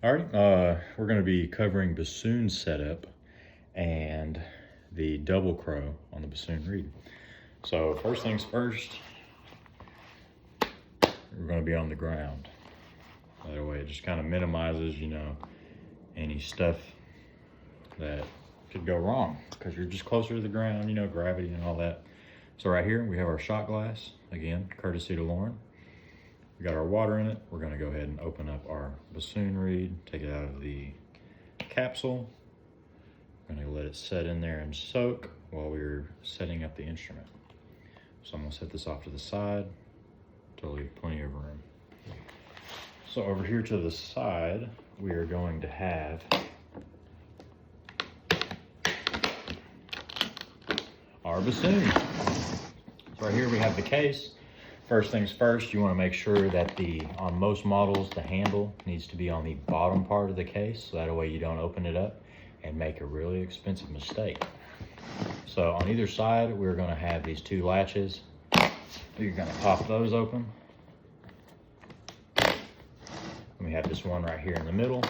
All right, we're going to be covering bassoon setup and the double crow on the bassoon reed. So first things first, we're going to be on the ground. That way it just kind of minimizes, any stuff that could go wrong because you're just closer to the ground, gravity and all that. So right here we have our shot glass, again, courtesy to Lauren. We got our water in it. We're gonna go ahead and open up our bassoon reed, take it out of the capsule. We're gonna let it set in there and soak while we're setting up the instrument. So I'm gonna set this off to the side to leave plenty of room. So over here to the side, we are going to have our bassoon. So right here we have the case. First things first, you want to make sure that on most models, the handle needs to be on the bottom part of the case, so that way you don't open it up and make a really expensive mistake. So on either side, we're going to have these two latches. You're going to pop those open. And we have this one right here in the middle.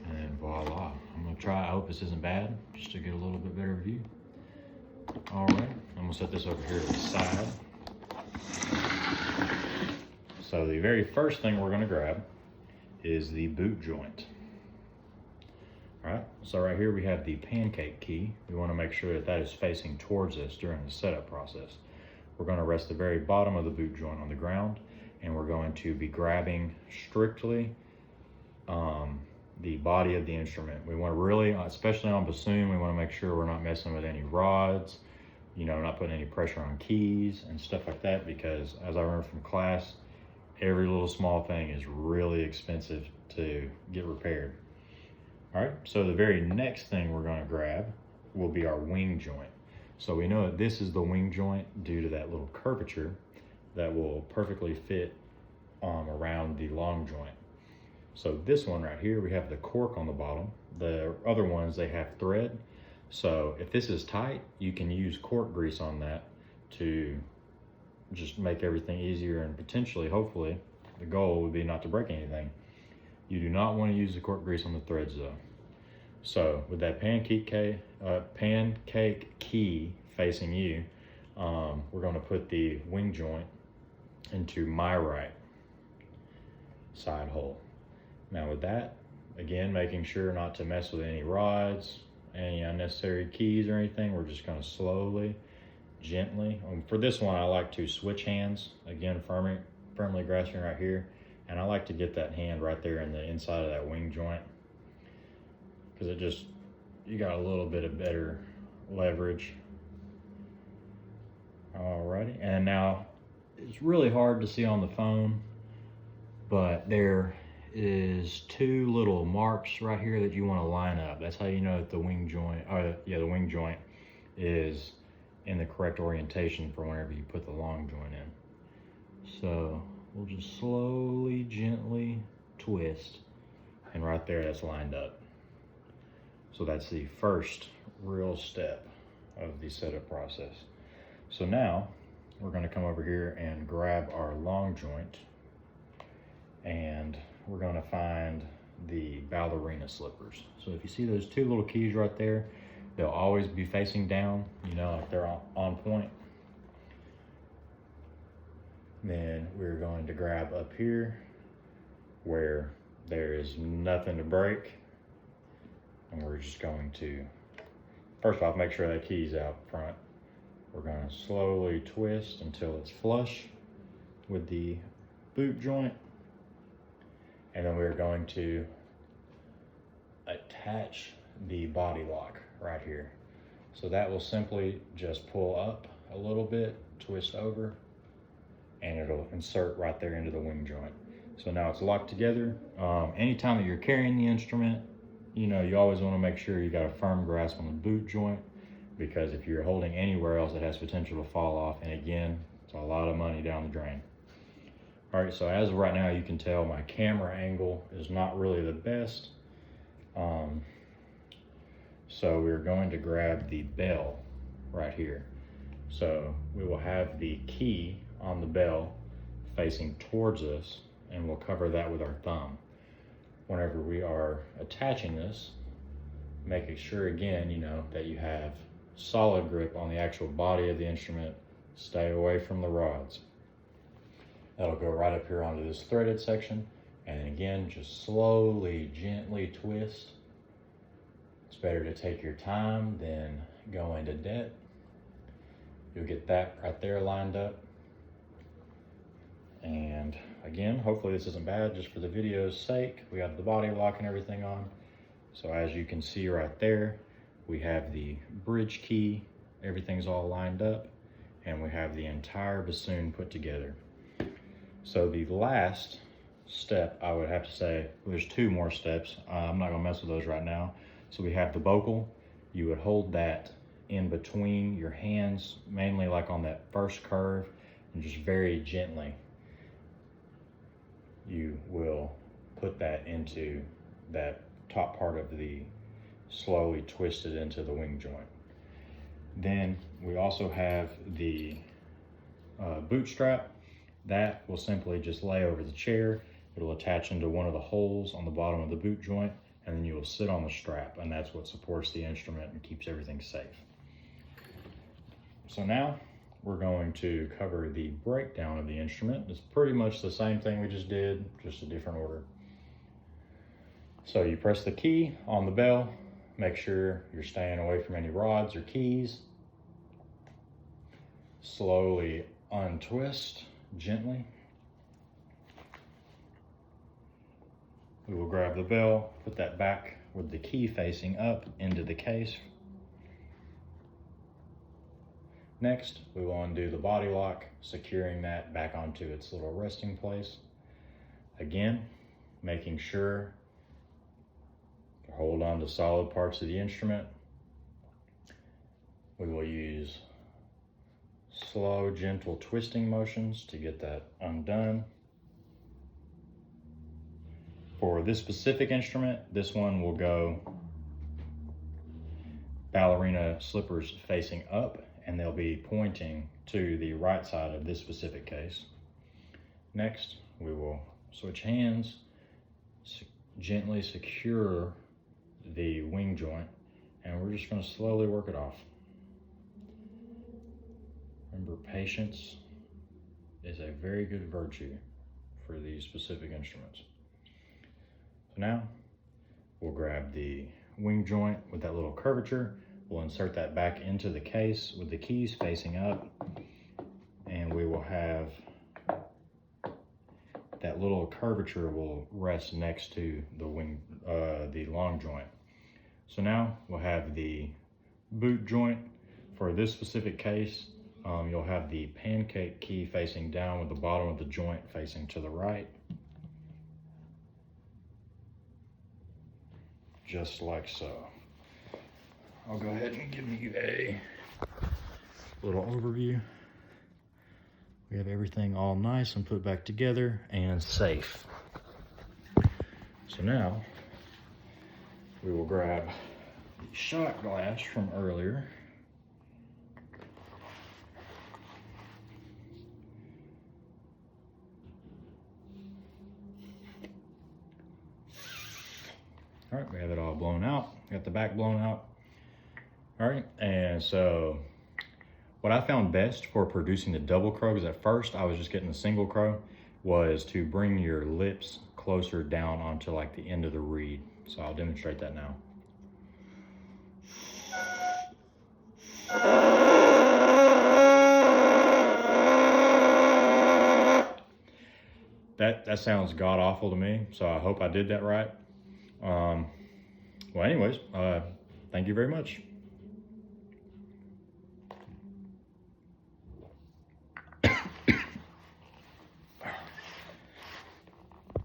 And voila. I'm going to try, I hope this isn't bad, just to get a little bit better view. All right, I'm gonna set this over here to the side. So the very first thing we're gonna grab is the boot joint. All right, so right here we have the pancake key. We wanna make sure that that is facing towards us during the setup process. We're gonna rest the very bottom of the boot joint on the ground, and we're going to be grabbing strictly the body of the instrument. We want to really, especially on bassoon, we want to make sure we're not messing with any rods, not putting any pressure on keys and stuff like that, because as I remember from class, every little small thing is really expensive to get repaired. All right, so the very next thing we're going to grab will be our wing joint. So we know that this is the wing joint due to that little curvature that will perfectly fit around the long joint. So this one right here, we have the cork on the bottom. The other ones, they have thread. So if this is tight, you can use cork grease on that to just make everything easier, and potentially, hopefully, the goal would be not to break anything. You do not want to use the cork grease on the threads though. So with that pancake key facing you, we're going to put the wing joint into my right side hole. Now with that, again, making sure not to mess with any rods, any unnecessary keys or anything, we're just gonna slowly, gently. For this one, I like to switch hands. Again, firmly grasping right here. And I like to get that hand right there in the inside of that wing joint, because you got a little bit of better leverage. Alrighty, and now it's really hard to see on the phone, but there is two little marks right here that you want to line up. That's how you know that the wing joint is in the correct orientation for whenever you put the long joint in. So we'll just slowly, gently twist, and right there that's lined up. So that's the first real step of the setup process. So now we're going to come over here and grab our long joint, and we're going to find the ballerina slippers. So if you see those two little keys right there, they'll always be facing down, like they're on point. Then we're going to grab up here where there is nothing to break, and we're just going to, first off, make sure that key's out front. We're going to slowly twist until it's flush with the boot joint. And then we're going to attach the body lock right here. So that will simply just pull up a little bit, twist over, and it'll insert right there into the wing joint. So now it's locked together. Anytime that you're carrying the instrument, you always want to make sure you got a firm grasp on the boot joint, because if you're holding anywhere else, it has potential to fall off. And again, it's a lot of money down the drain. All right, so as of right now, you can tell my camera angle is not really the best. So we're going to grab the bell right here. So we will have the key on the bell facing towards us, and we'll cover that with our thumb. Whenever we are attaching this, making sure again, that you have solid grip on the actual body of the instrument. Stay away from the rods. That'll go right up here onto this threaded section. And again, just slowly, gently twist. It's better to take your time than go into debt. You'll get that right there lined up. And again, hopefully this isn't bad, just for the video's sake. We have the body lock and everything on. So as you can see right there, we have the bridge key, everything's all lined up, and we have the entire bassoon put together. So the last step, I would have to say, there's two more steps. I'm not gonna mess with those right now. So we have the bocal. You would hold that in between your hands, mainly like on that first curve, and just very gently, you will put that into that top part of the, slowly twist it into the wing joint. Then we also have the boot strap. That will simply just lay over the chair. It'll attach into one of the holes on the bottom of the boot joint, and then you will sit on the strap, and that's what supports the instrument and keeps everything safe. So now we're going to cover the breakdown of the instrument. It's pretty much the same thing we just did, just a different order. So you press the key on the bell, make sure you're staying away from any rods or keys. Slowly untwist gently. We will grab the bell, put that back with the key facing up into the case. Next, we will undo the body lock, securing that back onto its little resting place. Again, making sure to hold on to solid parts of the instrument. We will use slow, gentle twisting motions to get that undone. For this specific instrument, this one will go ballerina slippers facing up, and they'll be pointing to the right side of this specific case. Next, we will switch hands, gently secure the wing joint, and we're just going to slowly work it off. Remember, patience is a very good virtue for these specific instruments. So now we'll grab the wing joint with that little curvature. We'll insert that back into the case with the keys facing up, and we will have that little curvature will rest next to the wing, the long joint. So now we'll have the boot joint. For this specific case, you'll have the pancake key facing down with the bottom of the joint facing to the right. Just like so. I'll go ahead and give you a little overview. We have everything all nice and put back together and safe. So now we will grab the shot glass from earlier. All right, we have it all blown out. Got the back blown out. All right, and so what I found best for producing the double crow, because at first I was just getting the single crow, was to bring your lips closer down onto like the end of the reed. So I'll demonstrate that now. That sounds god awful to me, so I hope I did that right. Well, anyways, thank you very much.